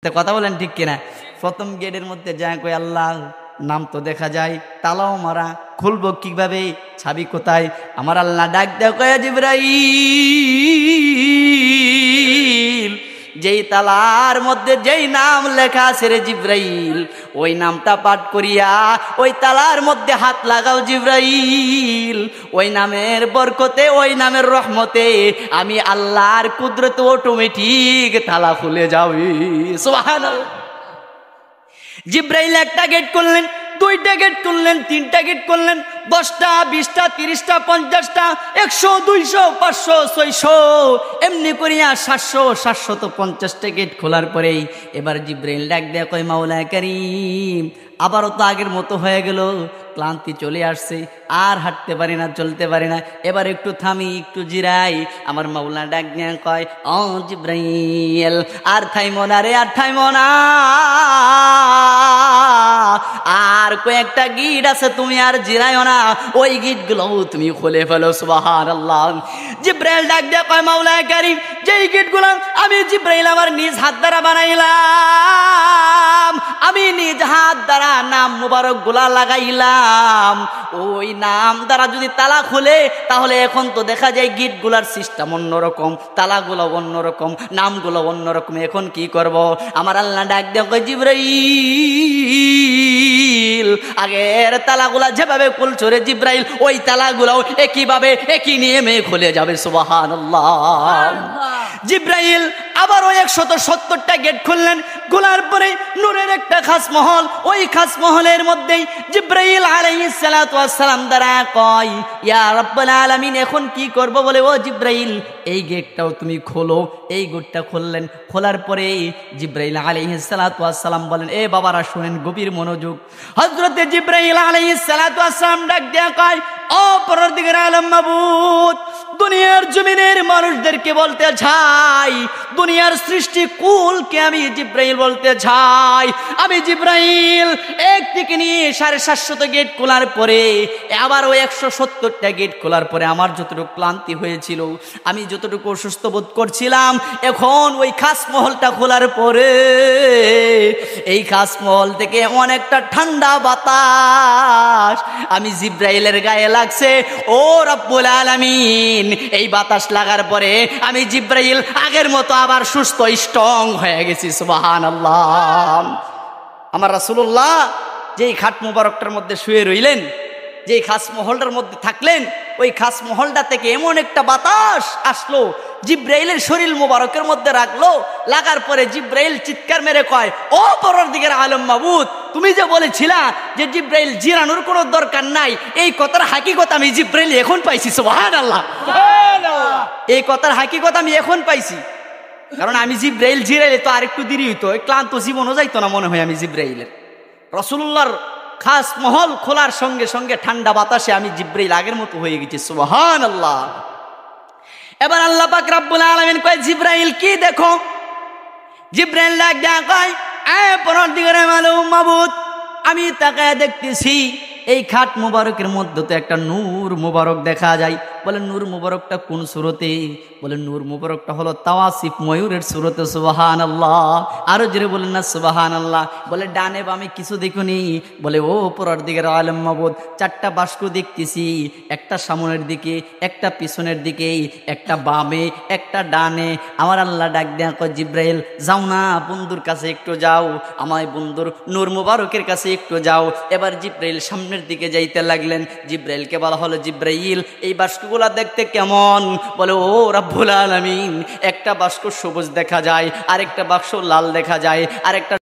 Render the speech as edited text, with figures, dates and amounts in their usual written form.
কথা বলেন ঠিক কিনা? প্রথম গেটের মধ্যে যা কই আল্লাহ নাম তো দেখা যায়, তালাও মারা, খুলবো কিভাবে, চাবি কোথায়? আমার আল্লাহ ডাক দেয় কয় জিবরাইল, যেই তালার মধ্যে যেই নাম লেখা আছে রে জিবরাইল, ওই নামটা পাঠ করিয়া ওই তালার মধ্যে হাত লাগাও জিবরাইল। ওই নামের বরকতে, ওই নামের রহমতে আমি আল্লাহর কুদরতে অটোমেটিক তালা খুলে যাবে। সুবহানাল্লাহ। জিবরাইল একটা গেট করলেন, দুইটা গেট করলেন, তিনটা গেট করলেন, 10টা 20টা 30টা 50টা 100 200 500 600 এমনি করিয়া 750টা গেট খোলার পরেই এবার জিবরাইল ডাক দেয়া কয় মাওলা কারীম, আবারও তো আগের মতো হয়ে গেল, ক্লান্তি চলে আসছে, আর হাঁটতে পারি না, চলতে পারি না, এবার একটু থামি, একটু জিরাই। আমার মাওলা ডাক দেয়া কয় ও জিবরাইল, আর থাইমো না রে, আর থাইমো না, আর কয়েকটা গিট আছে, তুমি আর জিরাইও না, ওই গিটগুলো তুমি খুলে ফেলো। সুবহানাল্লাহ। জিবরাইল ডাক দেয়া কয় মাওলা কারীম, যেই গিটগুলো আমি জিবরাইল আমার নিজ হাত দ্বারা বানাইলাম, আমি নিজ হাত দ্বারা নাম মুবারক গুলা লাগাইলাম, ওই নাম দ্বারা যদি তালা খুলে তাহলে এখন তো দেখা যায় গিটগুলার সিস্টেম অন্যরকম, তালাগুলো অন্যরকম, নামগুলো অন্যরকম। এখন কি করব? আমার আল্লাহ ডাক দেয়া কয় জিবরাইল, আগের তালাগুলা যেভাবে খুলছো রে জিবরাইল, ওই তালাগুলাও একইভাবে একই নিয়মে খুলে যাবে। সুবহানাল্লাহ। জিবরাইল আবারও 170টা গেট খুললেন, খোলার পরে নূরের একটা খাস মহল, ওই খাস মহলের মধ্যেই জিবরাইল আলাইহিস সালাতু ওয়াস সালাম দ্বারা কয় ইয়া রাব্বুল আলামিন, এখন কি করব? বলে ও জিবরাইল এই গেটটাও তুমি খোলো। এই গেটটা খুললেন, খোলার পরে জিবরাইল আলাইহিস সালাতু ওয়াস সালাম বলেন, এ বাবারা শুনেন, গভীর মনোযোগ। হযরতে জিবরাইল আলাইহিস সালাতু ওয়াস সালাম ডাক দেয়া কয় ও পরদিগার আলম মাবুদ, দুনিয়ার জমিনের মানুষদেরকে বলতে চাই, দুনিয়ার সৃষ্টি কুলকে আমি জিবরাইল বলতে চাই, আমি জিবরাইল এক থেকে নিয়ে 750 গেট খোলার পরে আবার ওই 170টা গেট খোলার পরে আমার যতটুকু ক্লান্তি হয়েছিল, আমি যতটুকু অসুস্থ বোধ করছিলাম, এখন ওই খাস মহলটা খোলার পরে এই খাস মহল থেকে অনেকটা ঠান্ডা বাতাস আমি জিবরাইলের গায়ে লাগছে। ও রব্বুল আলামিন, এই বাতাস লাগার পরে আমি জিবরাইল আগের মতো আবার সুস্থ স্ট্রং হয়ে গেছি। সুবহানাল্লাহ। আমার রাসূলুল্লাহ যেই খাট মুবারকটার মধ্যে শুয়ে রইলেন, যেই খাস মহলটার মধ্যে থাকলেন, ওই খাস মহলটা থেকে এমন একটা বাতাস আসলো, জিবরাইলের শরীর মুবারকের মধ্যে রাখলো, লাগার পরে জিবরাইল চিৎকার মেরে কয় ও পরদিগার আলম মাবুদ, তুমি যে বলেছিলা যে জিবরাইল জিরানোর কোনো দরকার নাই, এই কথার হাকিকত আমি জিবরাইল এখন পাইছি। সুবহানাল্লাহ। এই কথার হাকিকত আমি এখন পাইছি, কারণ আমি জিবরাইল জিরাইলে তো আরেকটু দেরি হইতো, ক্লান্ত জীবনও যাইতো না মনে হয় আমি জিবরাইলের। রাসূলুল্লাহর খাস মহল খোলার সঙ্গে সঙ্গে ঠান্ডা বাতাসে আমি জিবরাইল আগের মতো হয়ে গেছি। সুবহানাল্লাহ। এবার আল্লাহ পাক রব্বুল আলামিন কয় জিবরাইল কি দেখো? জিবরাইল ডাক দেয়া কয় এ পরদিগার আলম মাবুদ, আমি তাকায় দেখতেছি এই খাট মুবারকের মধ্যে তো একটা নূর মুবারক দেখা যায়। বলে নূর মুবারকটা কোন সূরতে? বলে নূর মুবারকটা হলো তাওয়াসিফ ময়ূরের সূরতে। সুবহানাল্লাহ। আরো জোরে বলেন না সুবহানাল্লাহ। বলে ডানে বামে কিছু দেখুনি? বলে ও পরদিগার আলম মাবুদ, 4টা বাস্ক দেখতেছি, একটা সামনের দিকে, একটা পিছনের দিকে, একটা বামে, একটা ডানে। আমার আল্লাহ ডাক দেয়া কয় জিবরাইল যাও না, বন্ধুর কাছে একটু যাও, আমার বন্ধুর নূর মুবারকের কাছে একটু যাও। এবার জিবরাইল সামনের দিকে যাইতে লাগলেন। জিবরাইলকে বলা হলো জিবরাইল এই বাস্কগুলা দেখতে কেমন? বলে ও রব্বুল আলামিন, একটা বাস্ক সবুজ দেখা যায়, আরেকটা বাক্স লাল দেখা যায়, আরেকটা